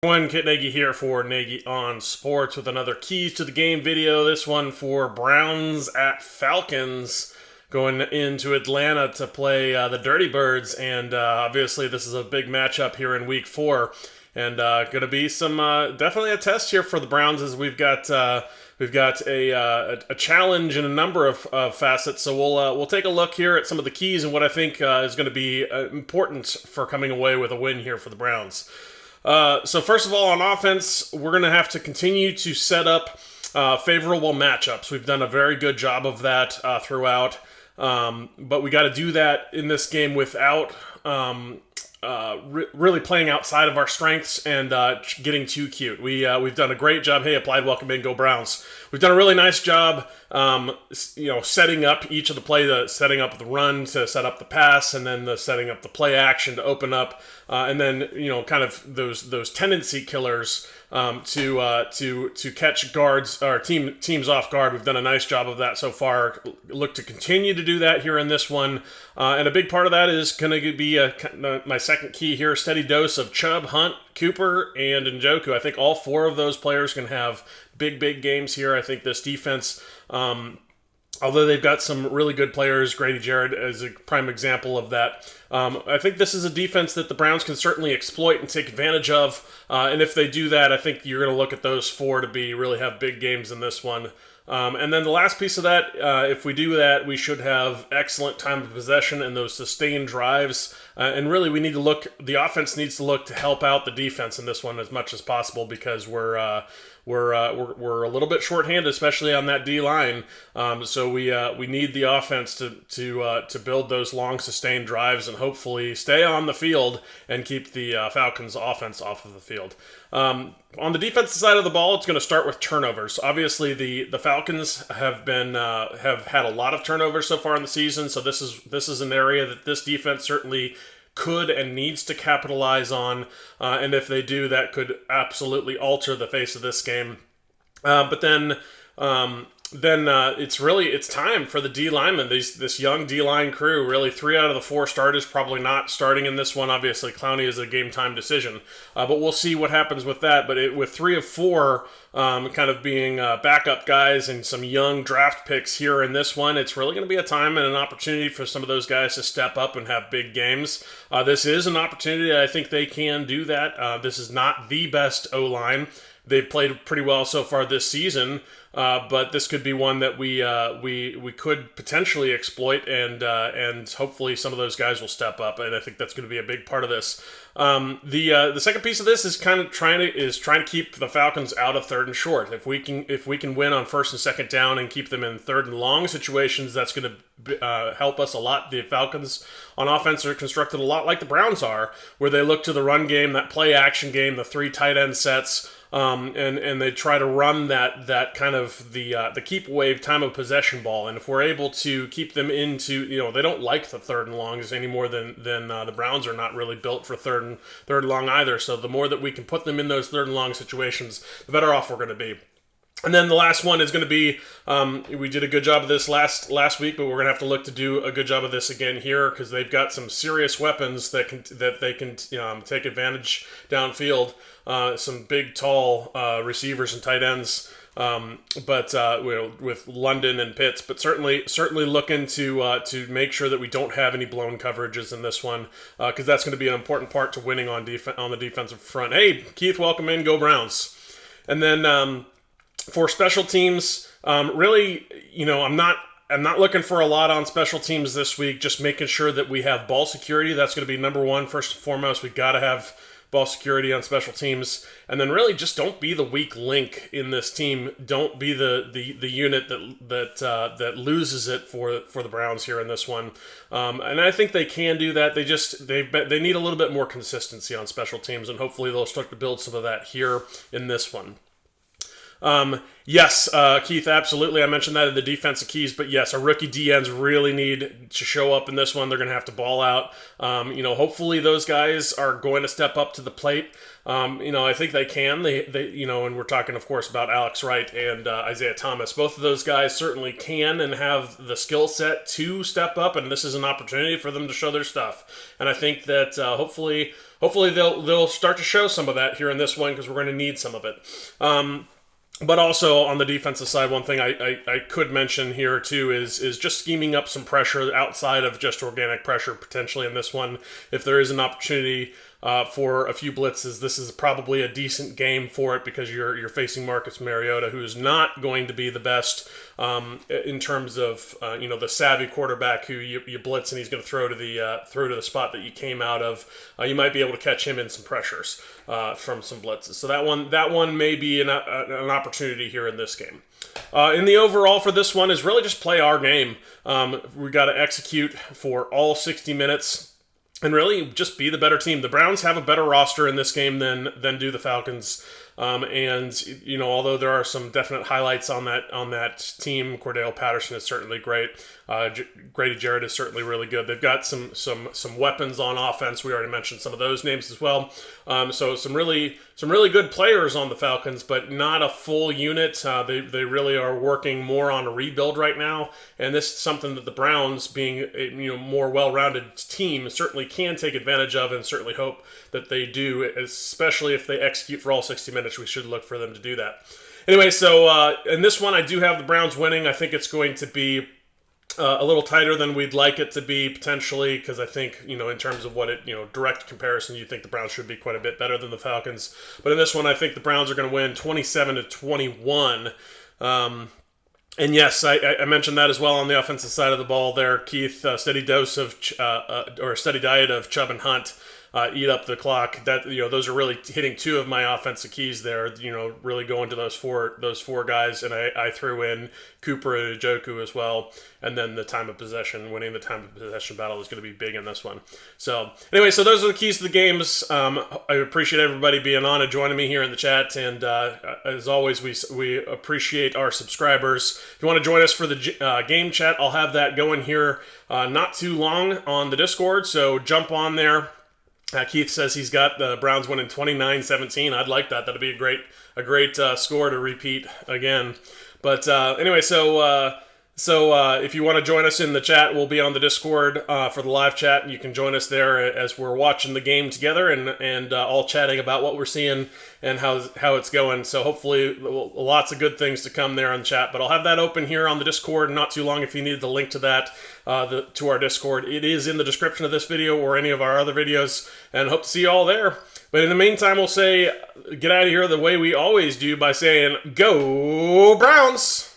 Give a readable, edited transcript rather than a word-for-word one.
Kit Nagy here for Nagy on Sports with another Keys to the Game video. This one for Browns at Falcons going into Atlanta to play the Dirty Birds. And obviously this is a big matchup here in Week 4. And going to be some definitely a test here for the Browns as we've got a challenge in a number of facets. So we'll take a look here at some of the keys and what I think is going to be important for coming away with a win here for the Browns. So first of all, on offense, we're going to have to continue to set up favorable matchups. We've done a very good job of that throughout, but we got to do that in this game without really playing outside of our strengths and getting too cute. We've done a great job. Hey, Applied, welcome in, go Browns. We've done a really nice job, setting up each of the play, setting up the run to set up the pass, and then the setting up the play action to open up, and then kind of those tendency killers to catch guards or teams off guard. We've done a nice job of that so far. Look to continue to do that here in this one, and a big part of that is going to be my second key here: steady dose of Chubb, Hunt, Cooper, and Njoku. I think all four of those players can have big games here. I think this defense, although they've got some really good players, Grady Jarrett is a prime example of that. I think this is a defense that the Browns can certainly exploit and take advantage of. And if they do that, I think you're going to look at those four to really have big games in this one. And then the last piece of that, if we do that, we should have excellent time of possession and those sustained drives. And really, the offense needs to look to help out the defense in this one as much as possible because we're a little bit shorthanded, especially on that D line. So we need the offense to build those long sustained drives and hopefully stay on the field and keep the Falcons offense off of the field. On the defensive side of the ball, it's going to start with turnovers. Obviously, the Falcons have had a lot of turnovers so far in the season. So this is an area that this defense certainly could and needs to capitalize on, and if they do, that could absolutely alter the face of this game. But then it's time for the D linemen. This young D line crew. Really, 3 out of the 4 starters probably not starting in this one. Obviously, Clowney is a game time decision, but we'll see what happens with that. But with 3 of 4 kind of being backup guys and some young draft picks here in this one, it's really going to be a time and an opportunity for some of those guys to step up and have big games. This is an opportunity. I think they can do that. This is not the best O-line. They've played pretty well so far this season, but this could be one that we could potentially exploit, and hopefully some of those guys will step up, and I think that's going to be a big part of this. The second piece of this is kind of trying to keep the Falcons out of third and short. If we can win on first and second down and keep them in third and long situations, that's going to help us a lot. The Falcons on offense are constructed a lot like the Browns are, where they look to the run game, that play action game, the 3 tight end sets. And they try to run that kind of the keep wave time of possession ball, and if we're able to keep them into, they don't like the third and longs any more than the Browns are not really built for third and long either. So the more that we can put them in those third and long situations, the better off we're going to be. And then the last one is going to be, we did a good job of this last week, but we're going to have to look to do a good job of this again here because they've got some serious weapons that they can take advantage downfield. Some big, tall receivers and tight ends, but with London and Pitts. But certainly looking to make sure that we don't have any blown coverages in this one because that's going to be an important part to winning on the defensive front. Hey, Keith, welcome in, go Browns. And then for special teams, really, I'm not looking for a lot on special teams this week. Just making sure that we have ball security. That's going to be number one. First and foremost, we've got to have ball security on special teams, and then really just don't be the weak link in this team. Don't be the unit that loses it for the Browns here in this one. And I think they can do that. They need a little bit more consistency on special teams, and hopefully they'll start to build some of that here in this one. Yes, Keith, absolutely. I mentioned that in the defensive keys, but yes, our rookie DNs really need to show up in this one. They're going to have to ball out. Hopefully those guys are going to step up to the plate. I think they can. They and we're talking, of course, about Alex Wright and Isaiah Thomas. Both of those guys certainly can and have the skill set to step up, and this is an opportunity for them to show their stuff. And I think that hopefully hopefully they'll start to show some of that here in this one, because we're going to need some of it. But also on the defensive side, one thing I could mention here too is just scheming up some pressure outside of just organic pressure potentially in this one. If there is an opportunity for a few blitzes, this is probably a decent game for it, because you're facing Marcus Mariota, who is not going to be the best in terms of the savvy quarterback who you blitz and he's going to throw to the spot that you came out of. You might be able to catch him in some pressures from some blitzes. So that one may be an opportunity here in this game. In the overall for this one is really just play our game. We got to execute for all 60 minutes. And really just be the better team. The Browns have a better roster in this game than do the Falcons. And although there are some definite highlights on that team, Cordell Patterson is certainly great. Grady Jarrett is certainly really good. They've got some weapons on offense. We already mentioned some of those names as well. So some really good players on the Falcons, but not a full unit. They really are working more on a rebuild right now, and this is something that the Browns, being a more well-rounded team, certainly can take advantage of, and certainly hope that they do, especially if they execute for all 60 minutes. We should look for them to do that. Anyway, so in this one, I do have the Browns winning. I think it's going to be a little tighter than we'd like it to be, potentially, because I think, in terms of what direct comparison, you think the Browns should be quite a bit better than the Falcons. But in this one, I think the Browns are going to win 27-21. And yes, I mentioned that as well on the offensive side of the ball there, Keith. Steady diet of Chubb and Hunt. Eat up the clock. That those are really hitting two of my offensive keys there. Really going to those four guys, and I threw in Cooper and Njoku as well. And then the time of possession, winning the time of possession battle is going to be big in this one. So anyway, so those are the keys to the games. I appreciate everybody being on and joining me here in the chat. And as always, we appreciate our subscribers. If you want to join us for the game chat, I'll have that going here not too long on the Discord. So jump on there. Keith says he's got the Browns winning 29-17. I'd like that. That'd be a great score to repeat again. But anyway, so if you want to join us in the chat, we'll be on the Discord for the live chat, and you can join us there as we're watching the game together and all chatting about what we're seeing and how it's going. So hopefully lots of good things to come there on the chat. But I'll have that open here on the Discord not too long if you need the link to that. To our Discord. It is in the description of this video or any of our other videos, and hope to see you all there. But in the meantime, we'll say get out of here the way we always do by saying, Go Browns!